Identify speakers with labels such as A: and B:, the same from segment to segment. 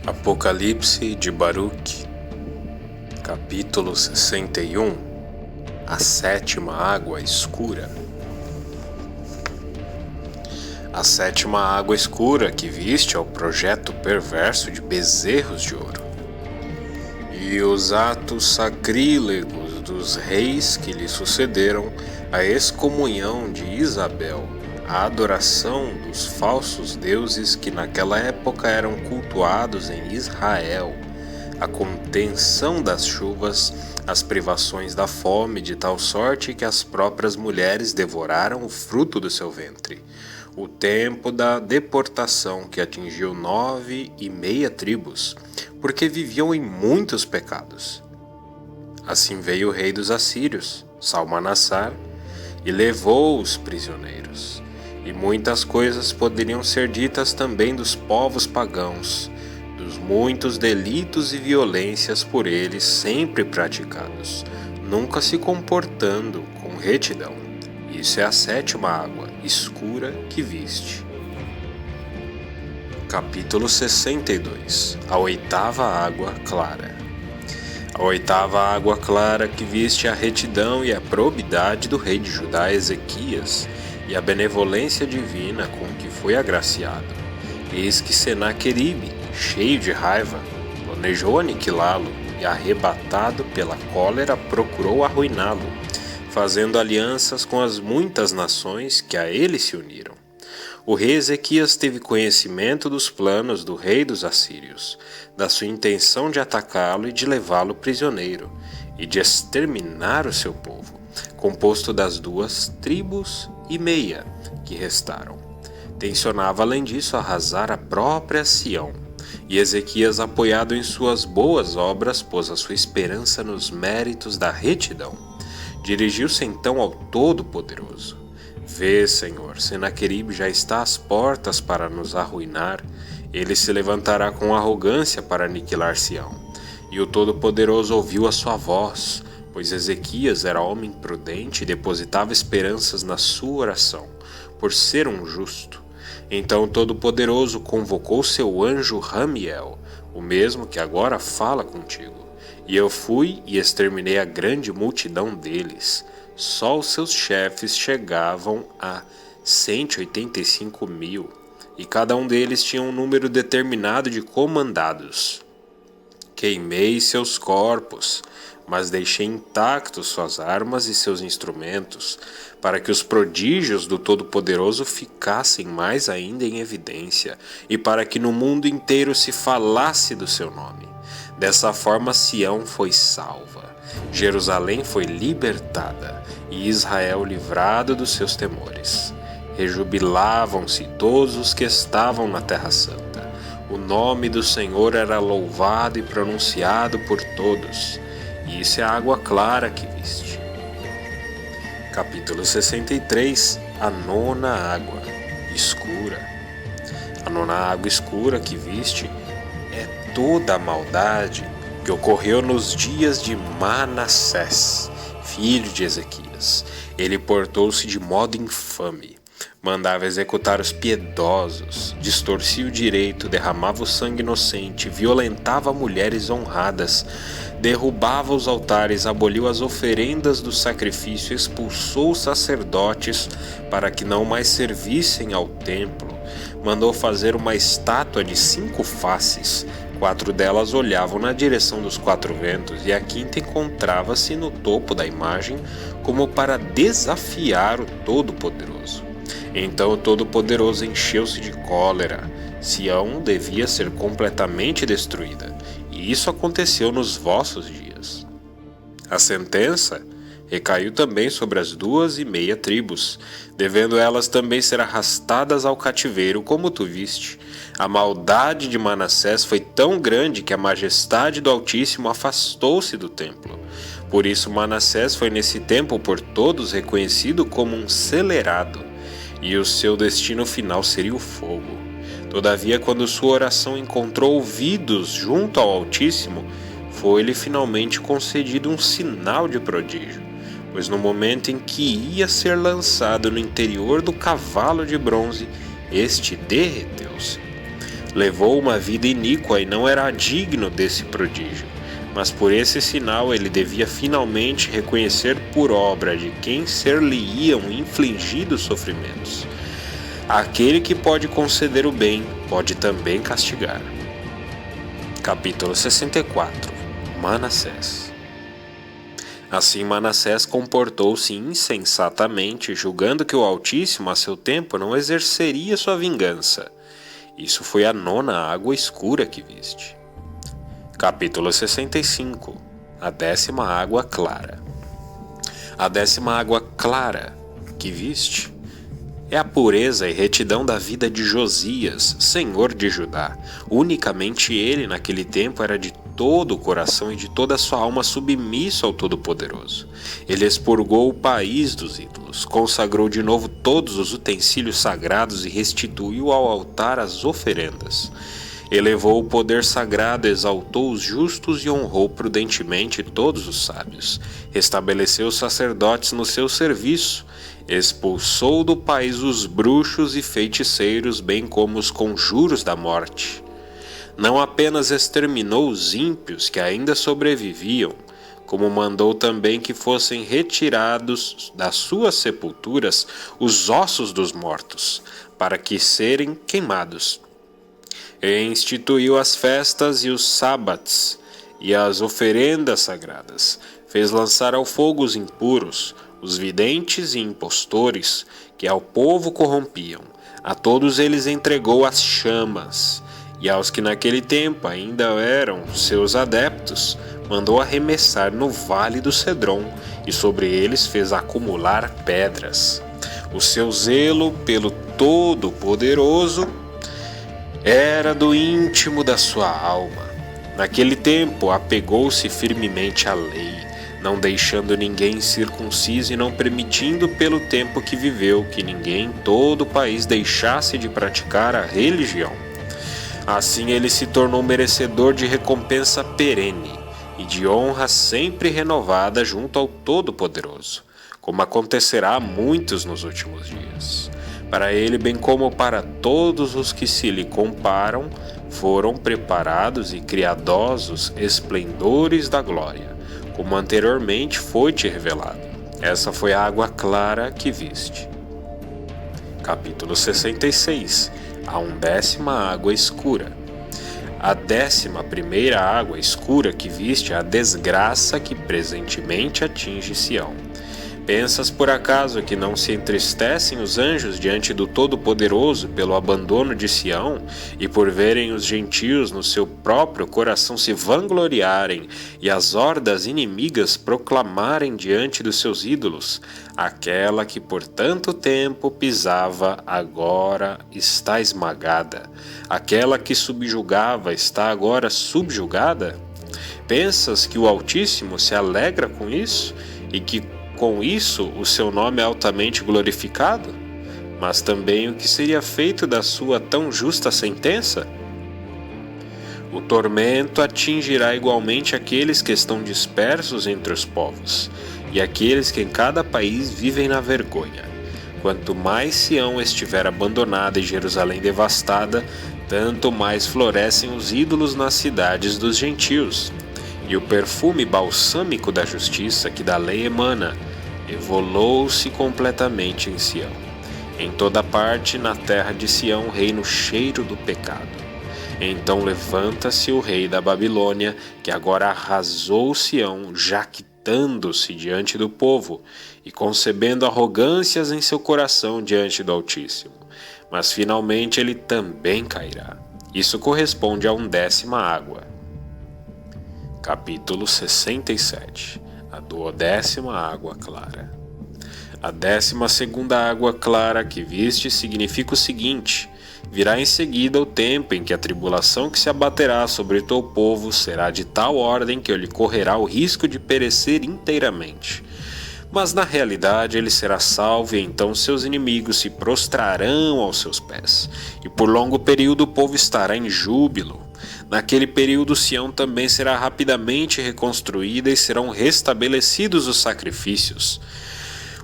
A: Apocalipse de Baruque, capítulo 61. A sétima água escura. A sétima água escura que viste é o projeto perverso de bezerros de ouro, e os atos sacrílegos dos reis que lhe sucederam, a excomunhão de Isabel, a adoração dos falsos deuses que naquela época eram cultuados em Israel, a contenção das chuvas, as privações da fome, de tal sorte que as próprias mulheres devoraram o fruto do seu ventre, o tempo da deportação que atingiu 9,5 tribos, porque viviam em muitos pecados. Assim veio o rei dos assírios, Salmanassar, e levou os prisioneiros. E muitas coisas poderiam ser ditas também dos povos pagãos, dos muitos delitos e violências por eles sempre praticados, nunca se comportando com retidão. Isso é a sétima água escura que viste. Capítulo 62. A oitava água clara. A oitava água clara que viste a retidão e a probidade do rei de Judá Ezequias, e a benevolência divina com que foi agraciado. Eis que Senaqueribe, cheio de raiva, planejou aniquilá-lo e, arrebatado pela cólera, procurou arruiná-lo, fazendo alianças com as muitas nações que a ele se uniram. O rei Ezequias teve conhecimento dos planos do rei dos assírios, da sua intenção de atacá-lo e de levá-lo prisioneiro, e de exterminar o seu povo, composto das 2,5 tribos que restaram. Tencionava além disso arrasar a própria Sião, e Ezequias, apoiado em suas boas obras, pôs a sua esperança nos méritos da retidão. Dirigiu-se então ao Todo-Poderoso: Vê, Senhor, Senaqueribe já está às portas para nos arruinar. Ele se levantará com arrogância para aniquilar Sião. E o Todo-Poderoso ouviu a sua voz, pois Ezequias era homem prudente e depositava esperanças na sua oração, por ser um justo. Então o Todo-Poderoso convocou seu anjo Ramiel, o mesmo que agora fala contigo. E eu fui e exterminei a grande multidão deles. Só os seus chefes chegavam a 185.000, e cada um deles tinha um número determinado de comandados. Queimei seus corpos, mas deixei intactos suas armas e seus instrumentos, para que os prodígios do Todo-Poderoso ficassem mais ainda em evidência, e para que no mundo inteiro se falasse do seu nome. Dessa forma Sião foi salva, Jerusalém foi libertada, e Israel livrado dos seus temores. Rejubilavam-se todos os que estavam na Terra Santa. O nome do Senhor era louvado e pronunciado por todos. E isso é a água clara que viste. Capítulo 63. A nona água escura. A nona água escura que viste é toda a maldade que ocorreu nos dias de Manassés, filho de Ezequias. Ele portou-se de modo infame. Mandava executar os piedosos, distorcia o direito, derramava o sangue inocente, violentava mulheres honradas, derrubava os altares, aboliu as oferendas do sacrifício, expulsou os sacerdotes para que não mais servissem ao templo, mandou fazer uma estátua de 5 faces, 4 delas olhavam na direção dos 4 ventos, e a quinta encontrava-se no topo da imagem, como para desafiar o Todo-Poderoso. Então o Todo-Poderoso encheu-se de cólera. Sião devia ser completamente destruída, e isso aconteceu nos vossos dias. A sentença recaiu também sobre as 2,5 tribos, devendo elas também ser arrastadas ao cativeiro, como tu viste. A maldade de Manassés foi tão grande que a majestade do Altíssimo afastou-se do templo. Por isso Manassés foi nesse tempo por todos reconhecido como um celerado, e o seu destino final seria o fogo. Todavia, quando sua oração encontrou ouvidos junto ao Altíssimo, foi-lhe finalmente concedido um sinal de prodígio, pois no momento em que ia ser lançado no interior do cavalo de bronze, este derreteu-se. Levou uma vida iníqua e não era digno desse prodígio, mas por esse sinal ele devia finalmente reconhecer por obra de quem ser-lhe-iam infligidos sofrimentos. Aquele que pode conceder o bem, pode também castigar. Capítulo 64. Manassés. Assim Manassés comportou-se insensatamente, julgando que o Altíssimo a seu tempo não exerceria sua vingança. Isso foi a 9ª água escura que viste. Capítulo 65. A 10ª água clara. A 10ª água clara que viste é a pureza e retidão da vida de Josias, senhor de Judá. Unicamente ele, naquele tempo, era de todo o coração e de toda a sua alma submisso ao Todo-Poderoso. Ele expurgou o país dos ídolos, consagrou de novo todos os utensílios sagrados e restituiu ao altar as oferendas. Elevou o poder sagrado, exaltou os justos e honrou prudentemente todos os sábios. Restabeleceu os sacerdotes no seu serviço. Expulsou do país os bruxos e feiticeiros, bem como os conjuros da morte. Não apenas exterminou os ímpios que ainda sobreviviam, como mandou também que fossem retirados das suas sepulturas os ossos dos mortos, para que serem queimados. E instituiu as festas e os sábados e as oferendas sagradas. Fez lançar ao fogo os impuros, os videntes e impostores, que ao povo corrompiam. A todos eles entregou as chamas, e aos que naquele tempo ainda eram seus adeptos, mandou arremessar no vale do Cedron, e sobre eles fez acumular pedras. O seu zelo pelo Todo-Poderoso era do íntimo da sua alma. Naquele tempo apegou-se firmemente à lei, não deixando ninguém circunciso e não permitindo pelo tempo que viveu que ninguém em todo o país deixasse de praticar a religião. Assim ele se tornou merecedor de recompensa perene e de honra sempre renovada junto ao Todo-Poderoso, como acontecerá a muitos nos últimos dias. Para ele, bem como para todos os que se lhe comparam, foram preparados e criadosos esplendores da glória, como anteriormente foi-te revelado. Essa foi a água clara que viste. Capítulo 66. A 11ª água escura. A 11ª água escura que viste é a desgraça que presentemente atinge Sião. Pensas por acaso que não se entristecem os anjos diante do Todo-Poderoso pelo abandono de Sião e por verem os gentios no seu próprio coração se vangloriarem e as hordas inimigas proclamarem diante dos seus ídolos: aquela que por tanto tempo pisava agora está esmagada, aquela que subjugava está agora subjugada? Pensas que o Altíssimo se alegra com isso e que com isso o seu nome é altamente glorificado? Mas também o que seria feito da sua tão justa sentença? O tormento atingirá igualmente aqueles que estão dispersos entre os povos, e aqueles que em cada país vivem na vergonha. Quanto mais Sião estiver abandonada e Jerusalém devastada, tanto mais florescem os ídolos nas cidades dos gentios. E o perfume balsâmico da justiça que da lei emana, evolou-se completamente em Sião. Em toda parte, na terra de Sião, reina o cheiro do pecado. Então levanta-se o rei da Babilônia, que agora arrasou Sião, jactando-se diante do povo e concebendo arrogâncias em seu coração diante do Altíssimo. Mas finalmente ele também cairá. Isso corresponde a 11ª água. Capítulo 67. A 12ª água clara. A 12ª água clara que viste significa o seguinte: virá em seguida o tempo em que a tribulação que se abaterá sobre teu povo será de tal ordem que lhe correrá o risco de perecer inteiramente. Mas na realidade ele será salvo, e então seus inimigos se prostrarão aos seus pés, e por longo período o povo estará em júbilo. Naquele período Sião também será rapidamente reconstruída e serão restabelecidos os sacrifícios.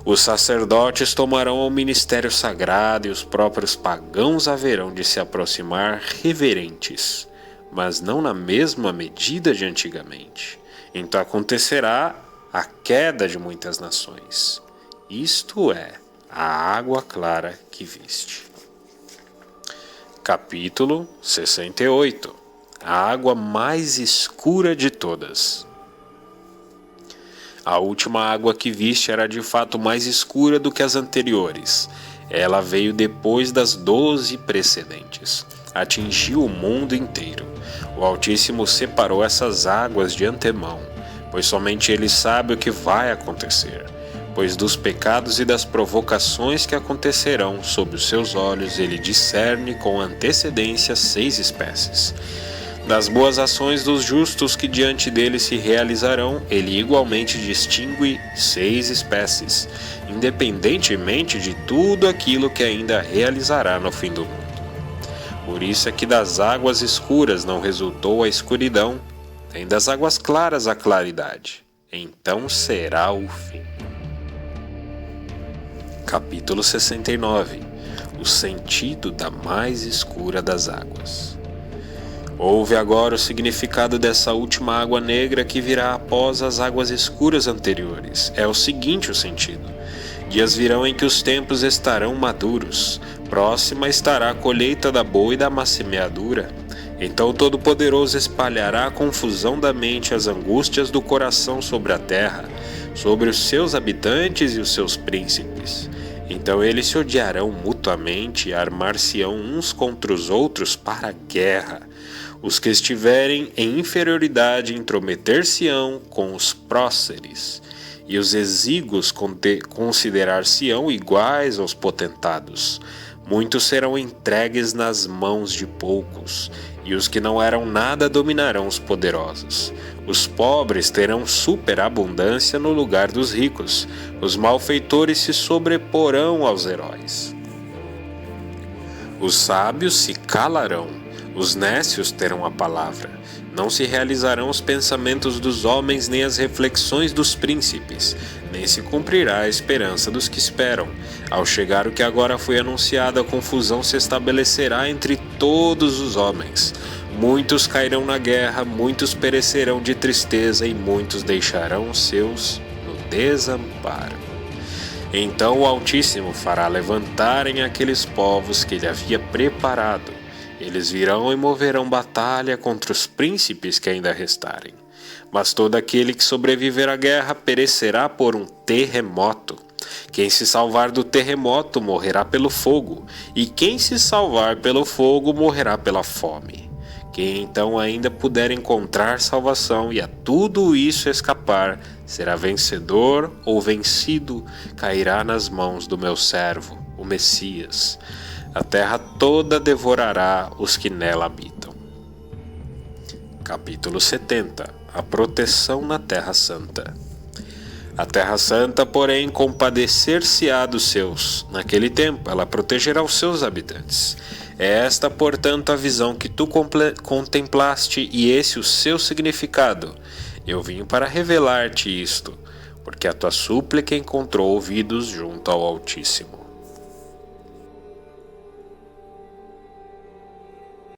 A: Os sacerdotes tomarão o ministério sagrado e os próprios pagãos haverão de se aproximar reverentes, mas não na mesma medida de antigamente. Então acontecerá a queda de muitas nações. Isto é, a água clara que viste. Capítulo 68. A água mais escura de todas. A última água que viste era de fato mais escura do que as anteriores. Ela veio depois das 12 precedentes. Atingiu o mundo inteiro. O Altíssimo separou essas águas de antemão, pois somente Ele sabe o que vai acontecer. Pois dos pecados e das provocações que acontecerão sob os seus olhos, Ele discerne com antecedência 6 espécies. Das boas ações dos justos que diante dele se realizarão, ele igualmente distingue 6 espécies, independentemente de tudo aquilo que ainda realizará no fim do mundo. Por isso é que das águas escuras não resultou a escuridão, nem das águas claras a claridade. Então será o fim. Capítulo 69. O sentido da mais escura das águas. Ouve agora o significado dessa última água negra que virá após as águas escuras anteriores. É o seguinte o sentido. Dias virão em que os tempos estarão maduros. Próxima estará a colheita da boa e da má semeadura. Então o Todo-Poderoso espalhará a confusão da mente e as angústias do coração sobre a terra, sobre os seus habitantes e os seus príncipes. Então eles se odiarão mutuamente e armar-se-ão uns contra os outros para a guerra. Os que estiverem em inferioridade intrometer-se-ão com os próceres, e os exíguos considerar-se-ão iguais aos potentados. Muitos serão entregues nas mãos de poucos, e os que não eram nada dominarão os poderosos. Os pobres terão superabundância no lugar dos ricos. Os malfeitores se sobreporão aos heróis. Os sábios se calarão. Os nécios terão a palavra. Não se realizarão os pensamentos dos homens, nem as reflexões dos príncipes, nem se cumprirá a esperança dos que esperam. Ao chegar o que agora foi anunciado, a confusão se estabelecerá entre todos os homens. Muitos cairão na guerra, muitos perecerão de tristeza e muitos deixarão os seus no desamparo. Então o Altíssimo fará levantarem aqueles povos que ele havia preparado. Eles virão e moverão batalha contra os príncipes que ainda restarem. Mas todo aquele que sobreviver à guerra perecerá por um terremoto. Quem se salvar do terremoto morrerá pelo fogo, e quem se salvar pelo fogo morrerá pela fome. Quem então ainda puder encontrar salvação e a tudo isso escapar, será vencedor ou vencido, cairá nas mãos do meu servo, o Messias. A terra toda devorará os que nela habitam. Capítulo 70. A proteção na Terra Santa. A Terra Santa, porém, compadecer-se-á dos seus. Naquele tempo, ela protegerá os seus habitantes. É esta, portanto, a visão que tu contemplaste e esse o seu significado. Eu vim para revelar-te isto, porque a tua súplica encontrou ouvidos junto ao Altíssimo.